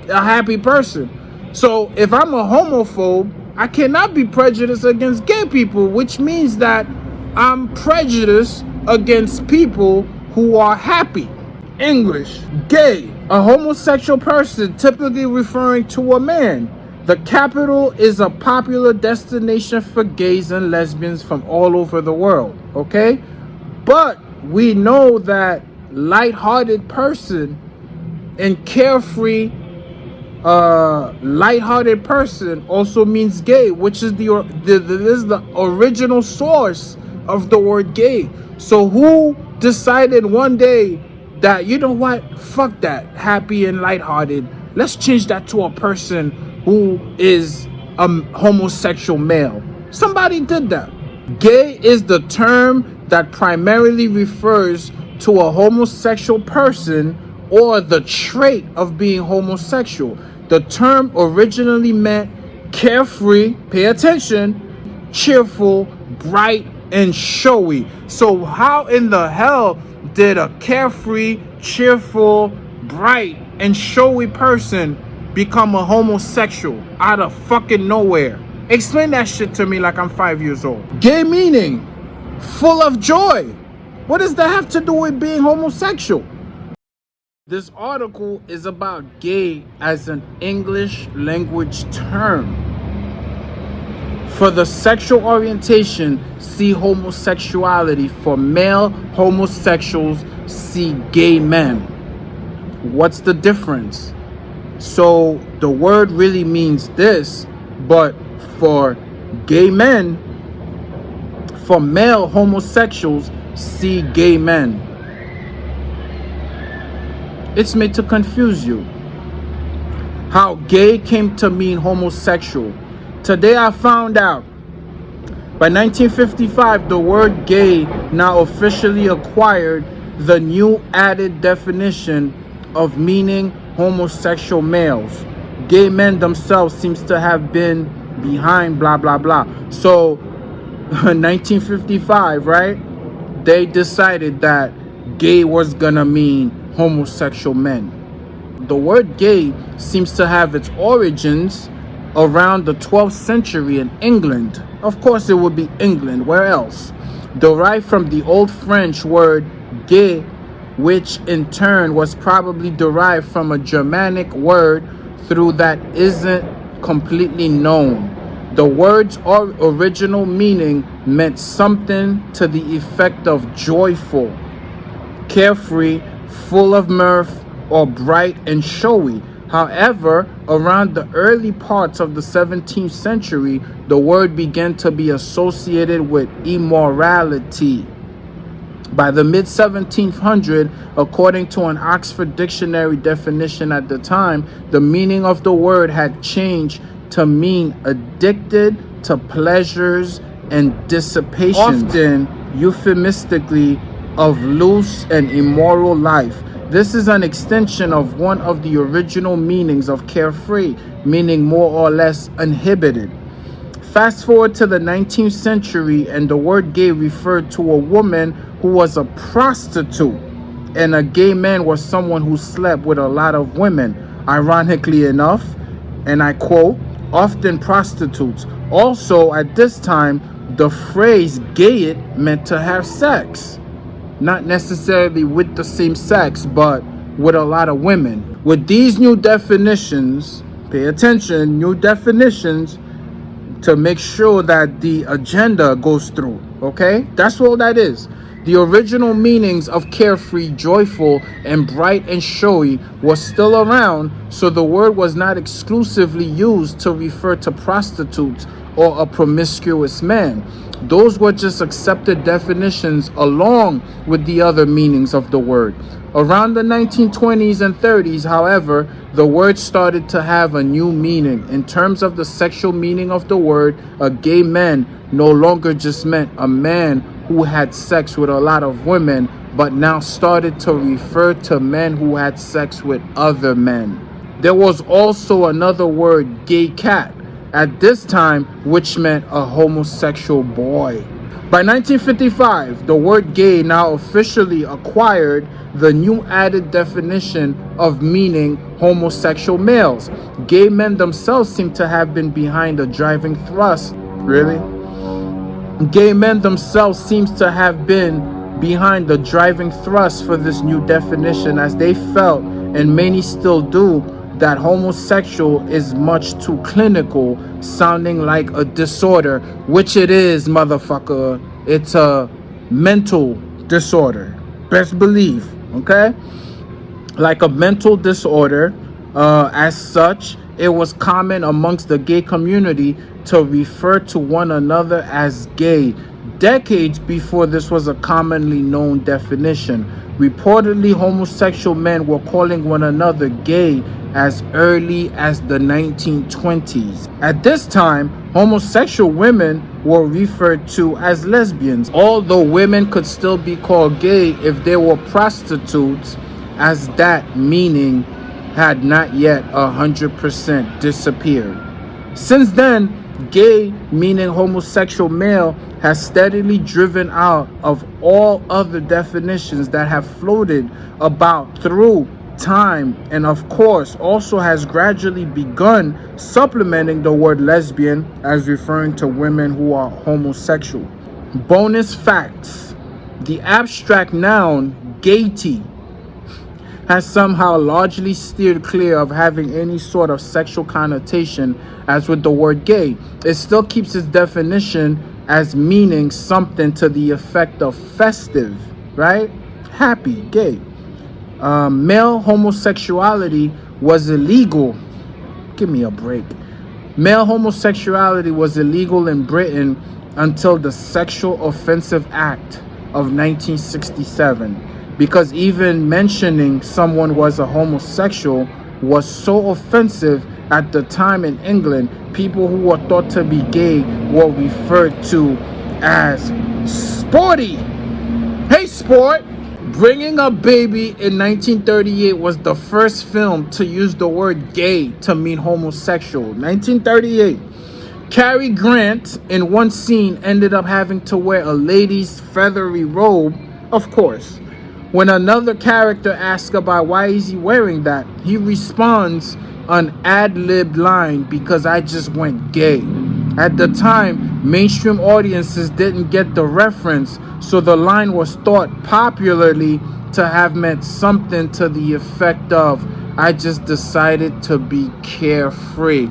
a happy person. So if I'm a homophobe, I cannot be prejudiced against gay people, which means that I'm prejudiced against people who are happy. English. Gay. A homosexual person, typically referring to a man. The capital is a popular destination for gays and lesbians from all over the world, okay? But we know that lighthearted person and carefree, lighthearted person also means gay, which is the original source of the word gay. So who decided one day that, you know what, fuck that, happy and lighthearted, let's change that to a person who is a homosexual male? Somebody did that. Gay is the term that primarily refers to a homosexual person or the trait of being homosexual. The term originally meant carefree, pay attention, cheerful, bright, and showy. So how in the hell did a carefree, cheerful, bright, and showy person become a homosexual out of fucking nowhere? Explain that shit to me like I'm 5 years old. Gay meaning full of joy. What does that have to do with being homosexual? This article is about gay as an English language term. For the sexual orientation, see homosexuality. For male homosexuals, see gay men. What's the difference? So the word really means this, but for gay men, for male homosexuals, see gay men. It's made to confuse you. How gay came to mean homosexual. Today I found out. By 1955, the word gay now officially acquired the new added definition of meaning homosexual males. Gay men themselves seems to have been behind blah blah blah. So 1955, right? They decided that gay was gonna mean homosexual men. The word gay seems to have its origins around the 12th century in England. Of course it would be England, where else? Derived from the Old French word gay, which in turn was probably derived from a Germanic word through that isn't completely known. The word's original meaning meant something to the effect of joyful, carefree, full of mirth, or bright and showy. However, around the early parts of the 17th century, the word began to be associated with immorality. By the mid 1700s, according to an Oxford Dictionary definition at the time, the meaning of the word had changed to mean addicted to pleasures and dissipation, often euphemistically of loose and immoral life. This is an extension of one of the original meanings of carefree, meaning more or less uninhibited. Fast forward to the 19th century, and the word gay referred to a woman who was a prostitute, and a gay man was someone who slept with a lot of women. Ironically enough, and I quote, often prostitutes. Also, at this time, the phrase gay it meant to have sex. Not necessarily with the same sex, but with a lot of women. With these new definitions, pay attention, new definitions, to make sure that the agenda goes through, okay? That's all that is. The original meanings of carefree, joyful, and bright and showy was still around, so the word was not exclusively used to refer to prostitutes or a promiscuous man. Those were just accepted definitions along with the other meanings of the word. Around the 1920s and 30s, however, the word started to have a new meaning. In terms of the sexual meaning of the word, a gay man no longer just meant a man who had sex with a lot of women, but now started to refer to men who had sex with other men. There was also another word, gay cat, at this time, which meant a homosexual boy. By 1955, the word gay now officially acquired the new added definition of meaning homosexual males. Gay men themselves seem to have been behind the driving thrust. Really? Gay men themselves seems to have been behind the driving thrust for this new definition, as they felt, and many still do, that homosexual is much too clinical, sounding like a disorder, which it is, motherfucker. It's a mental disorder. Best believe, okay? Like a mental disorder. As such, it was common amongst the gay community to refer to one another as gay. Decades before this was a commonly known definition. Reportedly, homosexual men were calling one another gay as early as the 1920s. At this time, homosexual women were referred to as lesbians, although women could still be called gay if they were prostitutes, as that meaning had not yet 100% disappeared. Since then, gay, meaning homosexual male, has steadily driven out of all other definitions that have floated about through time, and of course also has gradually begun supplementing the word lesbian as referring to women who are homosexual. Bonus facts: the abstract noun gaiety has somehow largely steered clear of having any sort of sexual connotation as with the word gay. It still keeps its definition as meaning something to the effect of festive, right? Happy, gay. Male homosexuality was illegal. Give me a break. Male homosexuality was illegal in Britain until the Sexual Offensive Act of 1967. Because even mentioning someone was a homosexual was so offensive at the time in England, people who were thought to be gay were referred to as sporty. Hey, sport! Bringing Up Baby in 1938 was the first film to use the word gay to mean homosexual. 1938. Cary Grant in one scene ended up having to wear a lady's feathery robe, of course. When another character asks about why is he wearing that, he responds an ad-libbed line, because I just went gay. At the time, mainstream audiences didn't get the reference, so the line was thought popularly to have meant something to the effect of, I just decided to be carefree.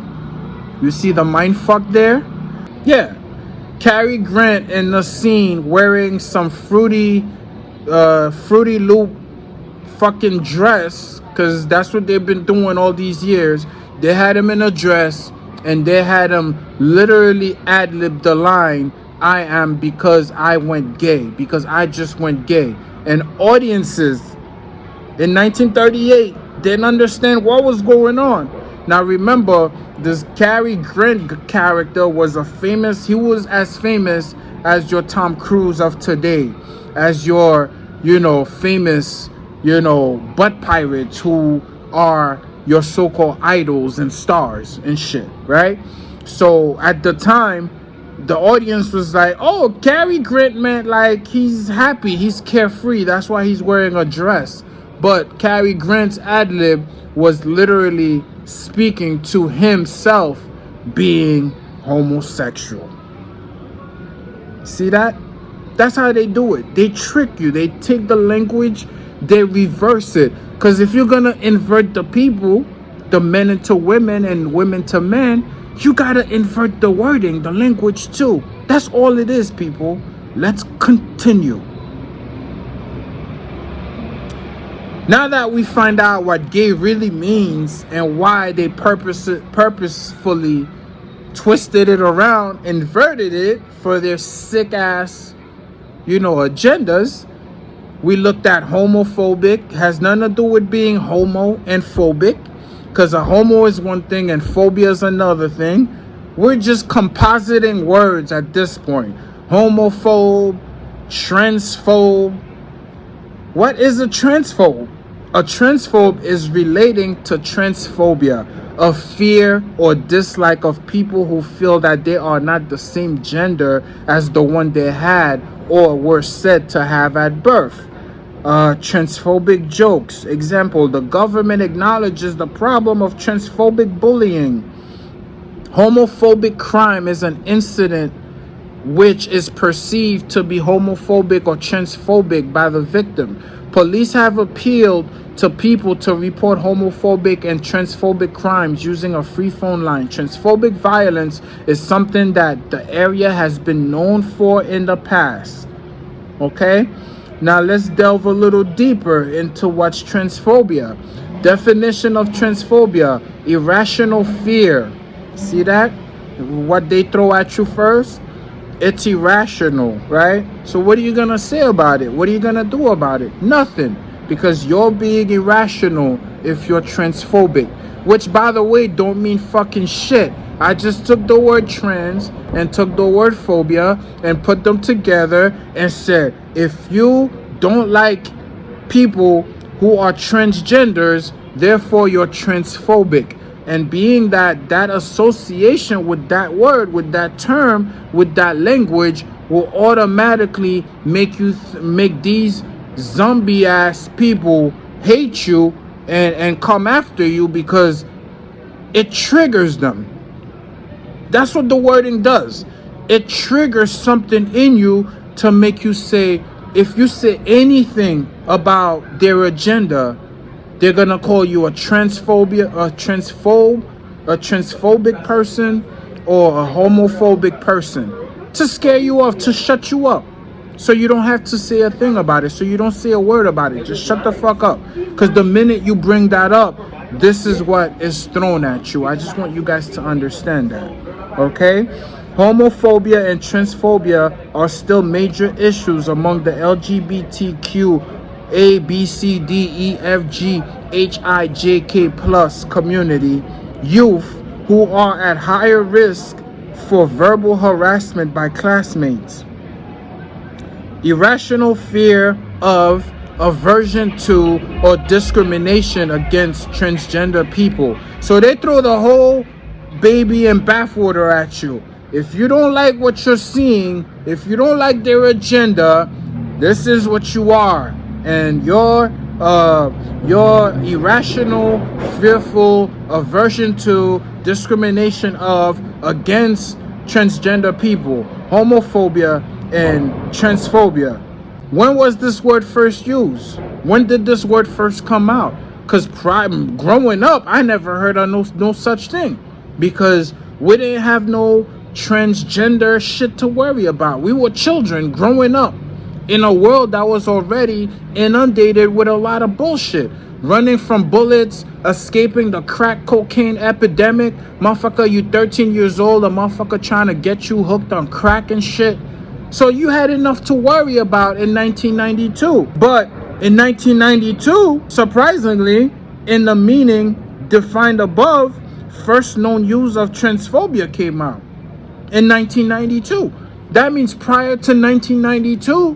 You see the mindfuck there? Yeah. Cary Grant in the scene wearing some Fruity Loop fucking dress, because that's what they've been doing all these years. They had him in a dress, and they had him literally ad-lib the line, I am because I went gay, because I just went gay. And audiences in 1938 didn't understand what was going on. Now remember, this Cary Grant character was he was as famous as your Tom Cruise of today, as your, famous, butt pirates who are your so-called idols and stars and shit, right? So at the time, the audience was like, oh, Cary Grant, man, like, he's happy, he's carefree, that's why he's wearing a dress. But Cary Grant's ad-lib was literally speaking to himself being homosexual. See that? That's how they do it. They trick you. They take the language, they reverse it. Because if you're going to invert the people, the men into women and women to men, you got to invert the wording, the language too. That's all it is, people. Let's continue. Now that we find out what gay really means and why they purposefully twisted it around, inverted it for their sick ass, agendas, we looked at homophobic. Has nothing to do with being homo and phobic, because a homo is one thing and phobia is another thing. We're just compositing words at this point. Homophobe, transphobe. What is a transphobe? A transphobe is relating to transphobia, a fear or dislike of people who feel that they are not the same gender as the one they had or were said to have at birth. Transphobic jokes. Example, the government acknowledges the problem of transphobic bullying. Homophobic crime is an incident which is perceived to be homophobic or transphobic by the victim. Police have appealed to people to report homophobic and transphobic crimes using a free phone line. Transphobic violence is something that the area has been known for in the past. Okay? Now let's delve a little deeper into what's transphobia. Definition of transphobia: irrational fear. See that? What they throw at you first? It's irrational, right? So what are you gonna say about it? What are you gonna do about it? Nothing, because you're being irrational if you're transphobic, which, by the way, don't mean fucking shit. I just took the word trans and took the word phobia and put them together and said, if you don't like people who are transgenders, therefore you're transphobic. And being that association with that word, with that term, with that language will automatically make these zombie ass people hate you and come after you, because it triggers them. That's what the wording does. It triggers something in you to make you say, if you say anything about their agenda, they're gonna call you a transphobe, a transphobic person, or a homophobic person, to scare you off, to shut you up, so you don't have to say a thing about it, so you don't say a word about it. Just shut the fuck up, because the minute you bring that up, this is what is thrown at you. I just want you guys to understand that, okay? Homophobia and transphobia are still major issues among the LGBTQ A, B, C, D, E, F, G, H, I, J, K plus community youth who are at higher risk for verbal harassment by classmates. Irrational fear of, aversion to, or discrimination against transgender people. So they throw the whole baby and bathwater at you. If you don't like what you're seeing, if you don't like their agenda, this is what you are. And your irrational, fearful aversion to, discrimination of, against transgender people, homophobia and transphobia. When was this word first used? When did this word first come out? Because growing up, I never heard of no such thing, because we didn't have no transgender shit to worry about. We were children growing up in a world that was already inundated with a lot of bullshit. Running from bullets, escaping the crack cocaine epidemic. Motherfucker, you 13 years old, a motherfucker trying to get you hooked on crack and shit. So you had enough to worry about in 1992. But in 1992, surprisingly, in the meaning defined above, first known use of transphobia came out in 1992. That means prior to 1992,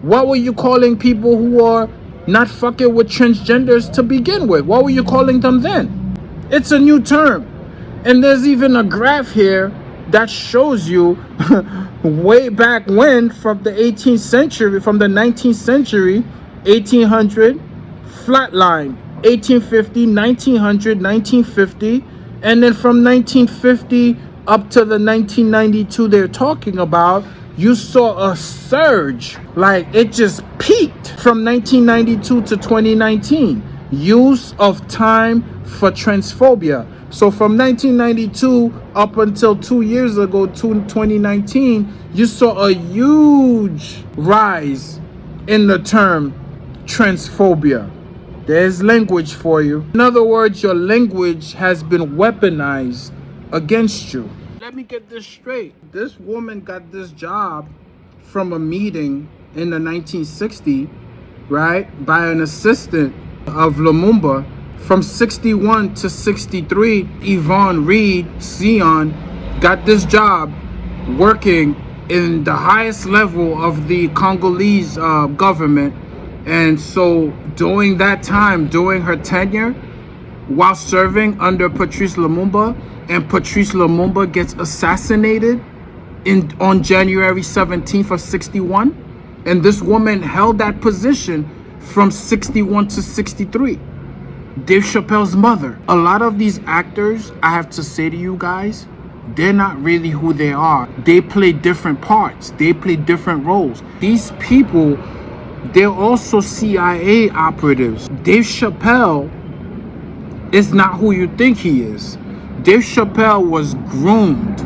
what were you calling people who are not fucking with transgenders to begin with? What were you calling them then? It's a new term. And there's even a graph here that shows you way back when, from the 18th century, from the 19th century, 1800, flatline, 1850, 1900, 1950, and then from 1950 up to the 1992 they're talking about, you saw a surge. Like, it just peaked from 1992 to 2019. Use of time for transphobia. So from 1992 up until 2 years ago, 2019, you saw a huge rise in the term transphobia. There's language for you. In other words, your language has been weaponized against you. Let me get this straight. This woman got this job from a meeting in the 1960s, right, by an assistant of Lumumba. From 61 to 63, Yvonne Reed Sion got this job working in the highest level of the Congolese government. And so during that time, during her tenure, while serving under Patrice Lumumba, and Patrice Lumumba gets assassinated on January 17th of 61, and this woman held that position from 61 to 63. Dave Chappelle's mother. A lot of these actors, I have to say to you guys, they're not really who they are. They play different parts. They play different roles. These people, they're also CIA operatives. Dave Chappelle is not who you think he is. Dave Chappelle was groomed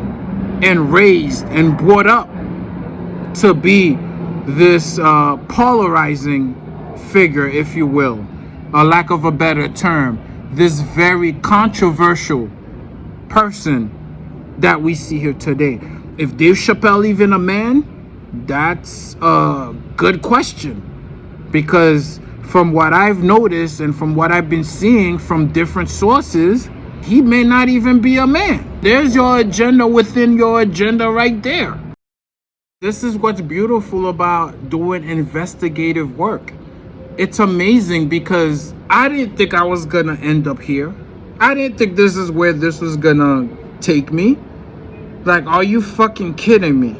and raised and brought up to be this polarizing figure, if you will, a lack of a better term, this very controversial person that we see here today. If Dave Chappelle even a man, that's a good question, because from what I've noticed and from what I've been seeing from different sources, he may not even be a man. There's your agenda within your agenda right there. This is what's beautiful about doing investigative work. It's amazing because I didn't think I was gonna end up here. I didn't think this is where this was gonna take me. Like, are you fucking kidding me?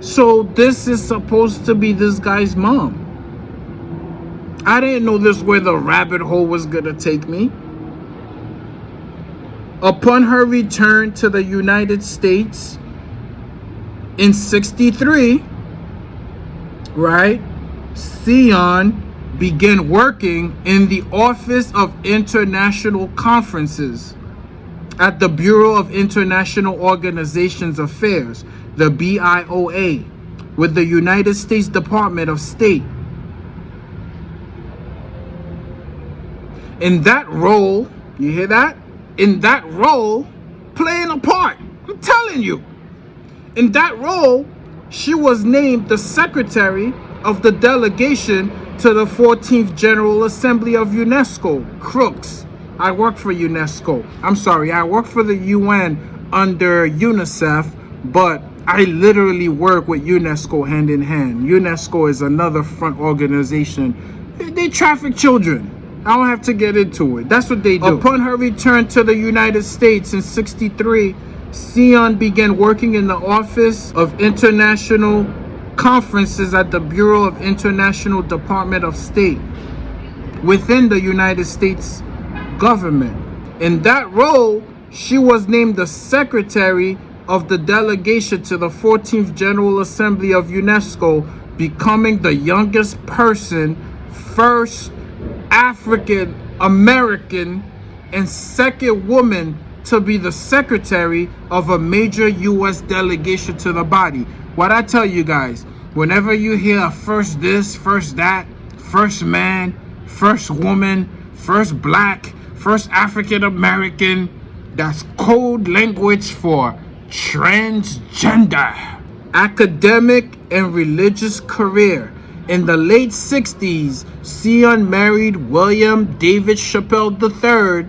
So this is supposed to be this guy's mom. I didn't know this where the rabbit hole was gonna take me. Upon her return to the United States in 63, right, Sion began working in the Office of International Conferences at the Bureau of International Organizations Affairs, the BIOA, with the United States Department of State. In that role, you hear that? In that role, playing a part. I'm telling you. In that role, she was named the secretary of the delegation to the 14th General Assembly of UNESCO. Crooks. I work for UNESCO. I'm sorry, I work for the UN under UNICEF, but I literally work with UNESCO hand in hand. UNESCO is another front organization. They traffic children. I don't have to get into it. That's what they do. Upon her return to the United States in 63, Sion began working in the Office of International Conferences at the Bureau of International Department of State within the United States government. In that role, she was named the secretary of the delegation to the 14th General Assembly of UNESCO, becoming the youngest person, first African American, and second woman to be the secretary of a major U.S. delegation to the body. What I tell you guys, whenever you hear first this, first that, first man, first woman, first black, first African American, that's code language for transgender. Academic and religious career. In the late 60s, Sion married William David Chappelle III.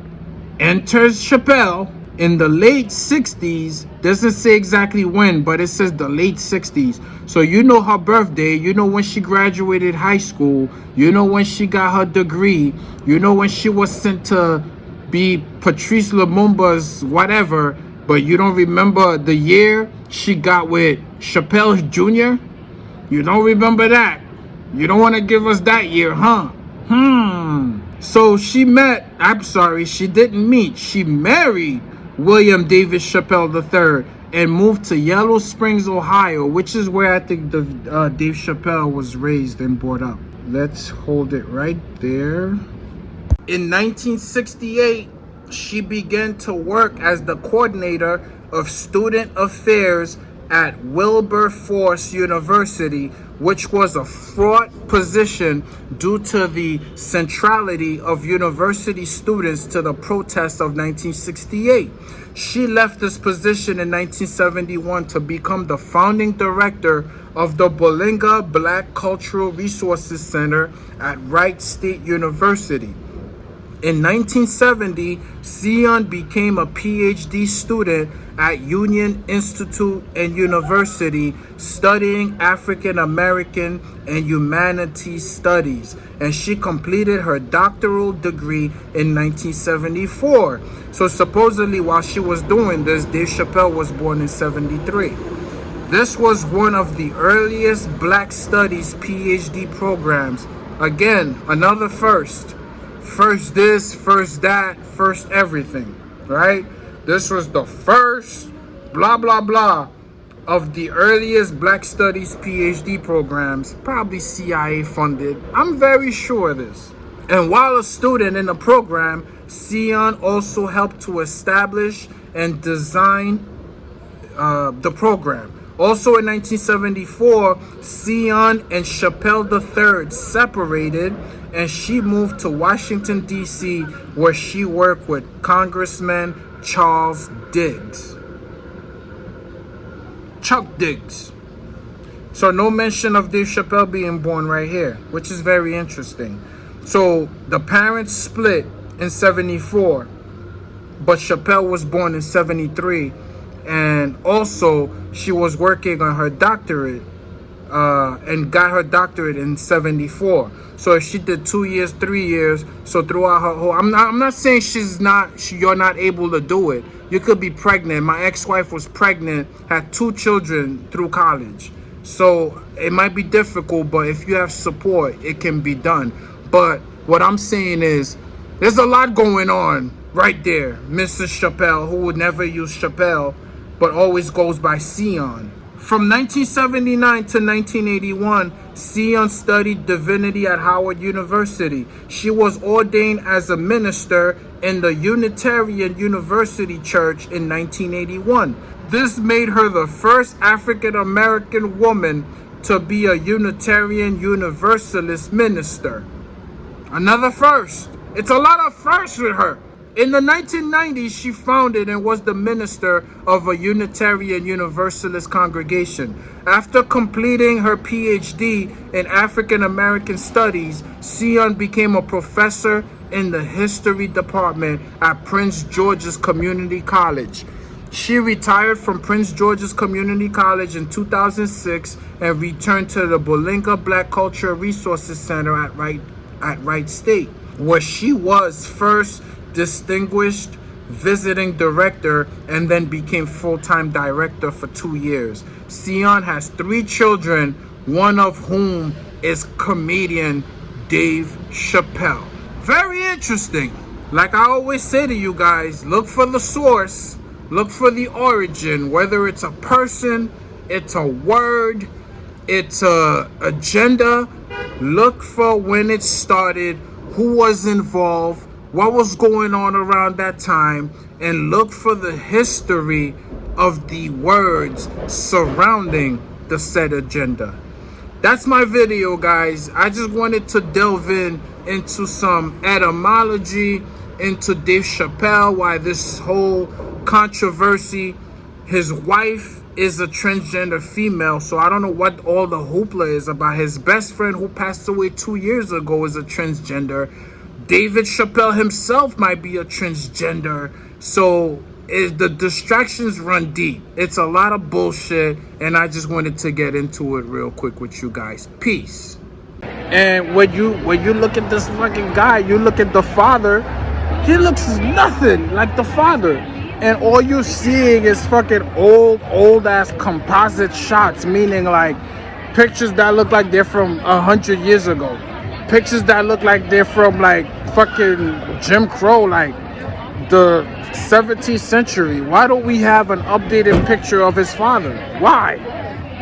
Enters Chappelle. In the late 60s, doesn't say exactly when, but it says the late 60s. So you know her birthday, you know when she graduated high school, you know when she got her degree, you know when she was sent to be Patrice Lumumba's whatever, but you don't remember the year she got with Chappelle Jr.? You don't remember that? You don't want to give us that year, huh? So she didn't meet. She married William David Chappelle III and moved to Yellow Springs, Ohio, which is where I think Dave Chappelle was raised and brought up. Let's hold it right there. In 1968, she began to work as the coordinator of student affairs at Wilberforce University, which was a fraught position due to the centrality of university students to the protests of 1968. She left this position in 1971 to become the founding director of the Bolinga Black Cultural Resources Center at Wright State University. In 1970, Sion became a PhD student at Union Institute and University studying African American and Humanities Studies, and she completed her doctoral degree in 1974. So supposedly while she was doing this, Dave Chappelle was born in 73. This was one of the earliest Black Studies PhD programs. Again, another first. First this, first that, first everything, right? This was the first blah, blah, blah of the earliest Black Studies PhD programs, probably CIA funded. I'm very sure of this. And while a student in the program, Sion also helped to establish and design the program. Also in 1974, Sion and Chappelle III separated, and she moved to Washington, D.C., where she worked with Congressman Charles Diggs. Chuck Diggs. So no mention of Dave Chappelle being born right here, which is very interesting. So the parents split in 74, but Chappelle was born in 73. And also, she was working on her doctorate and got her doctorate in 74. So if she did 2 years, 3 years, so throughout her whole, I'm not saying you're not able to do it. You could be pregnant. My ex-wife was pregnant, had 2 children through college. So it might be difficult, but if you have support, it can be done. But what I'm saying is, there's a lot going on right there. Mrs. Chappelle, who would never use Chappelle, but always goes by Sion. From 1979 to 1981, Sion studied divinity at Howard University. She was ordained as a minister in the Unitarian University Church in 1981. This made her the first African American woman to be a Unitarian Universalist minister. Another first. It's a lot of firsts with her. In the 1990s, she founded and was the minister of a Unitarian Universalist congregation. After completing her PhD in African American Studies, Sion became a professor in the history department at Prince George's Community College. She retired from Prince George's Community College in 2006 and returned to the Bolinga Black Cultural Resources Center at Wright State, where she was first distinguished visiting director and then became full-time director for 2 years. Sion has 3 children, one of whom is comedian Dave Chappelle. Very interesting. Like I always say to you guys, look for the source, look for the origin, whether it's a person, it's a word, it's a agenda. Look for when it started, who was involved, what was going on around that time, and look for the history of the words surrounding the said agenda. That's my video, guys. I just wanted to delve into some etymology, into Dave Chappelle, why this whole controversy His wife is a transgender female, so I don't know what all the hoopla is about. His best friend who passed away 2 years ago is a transgender. David Chappelle himself might be a transgender. So the distractions run deep. It's a lot of bullshit, and I just wanted to get into it real quick with you guys. Peace. And when you look at this fucking guy, you look at the father, he looks nothing like the father. And all you're seeing is fucking old ass composite shots, meaning like pictures that look like they're from 100 years ago. Pictures that look like they're from like fucking Jim Crow, like the 17th century. Why don't we have an updated picture of his father? Why?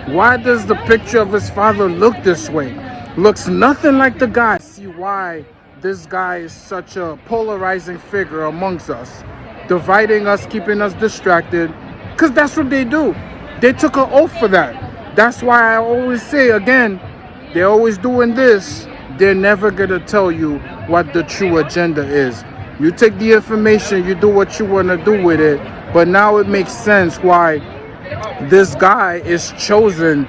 Why does the picture of his father look this way? Looks nothing like the guy. See why this guy is such a polarizing figure amongst us. Dividing us, keeping us distracted. Because that's what they do. They took an oath for that. That's why I always say, again, they're always doing this. They're never going to tell you what the true agenda is. You take the information, you do what you want to do with it. But now it makes sense why this guy is chosen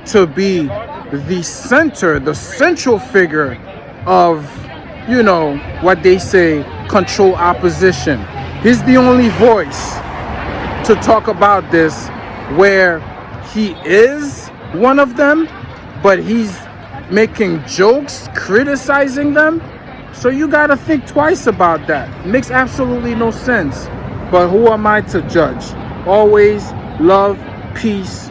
to be the center, the central figure of, you know, what they say, control opposition. He's the only voice to talk about this where he is one of them, but he's making jokes, criticizing them. So you gotta think twice about that. It makes absolutely no sense. But who am I to judge? Always love, peace,